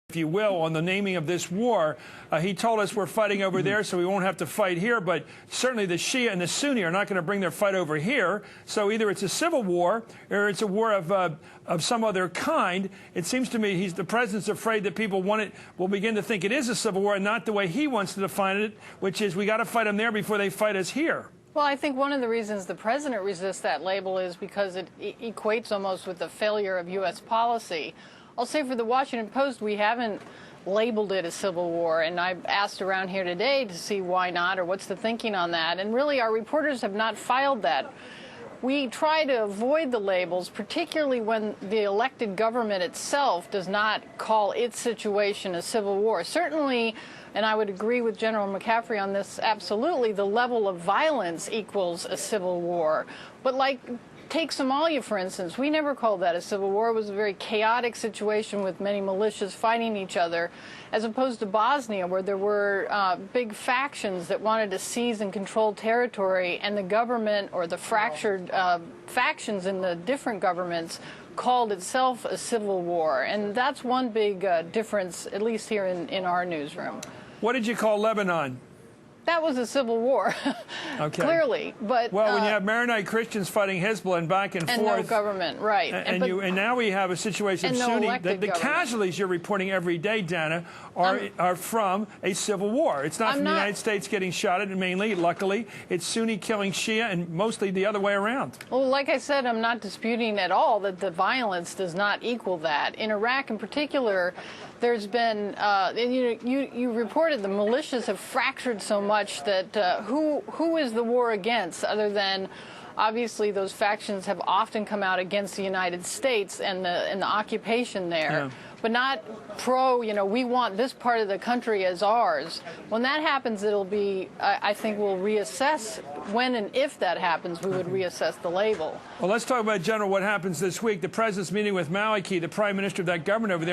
if you will, on the naming of this war. He told us we're fighting over there, so we won't have to fight here. But certainly the Shia and the Sunni are not going to bring their fight over here. So either it's a civil war or it's a war of some other kind. It seems to me the president's afraid that people will begin to think it is a civil war and not the way he wants to define it, which is we got to fight them there before they fight us here. Well, I think one of the reasons the president resists that label is because it equates almost with the failure of U.S. policy. I'll say for the Washington Post, we haven't labeled it a civil war, and I've asked around here today to see why not or what's the thinking on that, and really our reporters have not filed that. We try to avoid the labels, particularly when the elected government itself does not call its situation a civil war. Certainly, and I would agree with General McCaffrey on this, absolutely, the level of violence equals a civil war. But take Somalia, for instance. We never called that a civil war. It was a very chaotic situation with many militias fighting each other, as opposed to Bosnia, where there were big factions that wanted to seize and control territory, and the government, or the fractured factions in the different governments, called itself a civil war. And that's one big difference, at least here in our newsroom. What did you call Lebanon? That was a civil war, okay. Clearly. But well, when you have Maronite Christians fighting Hezbollah and back and forth, no government, right? And now we have a situation of Sunni. The casualties you're reporting every day, Dana, are from a civil war. It's not from the United States getting shot at, mainly, luckily. It's Sunni killing Shia, and mostly the other way around. Well, like I said, I'm not disputing at all that the violence does not equal that. In Iraq, in particular, there's been, you reported the militias have fractured so much that who is the war against, other than obviously those factions have often come out against the United States and the occupation there, yeah. But not pro, we want this part of the country as ours. When that happens, it'll be, I think we'll reassess, when and if that happens, we would reassess the label. Well, let's talk about, General, what happens this week. The president's meeting with Maliki, the prime minister of that government over there.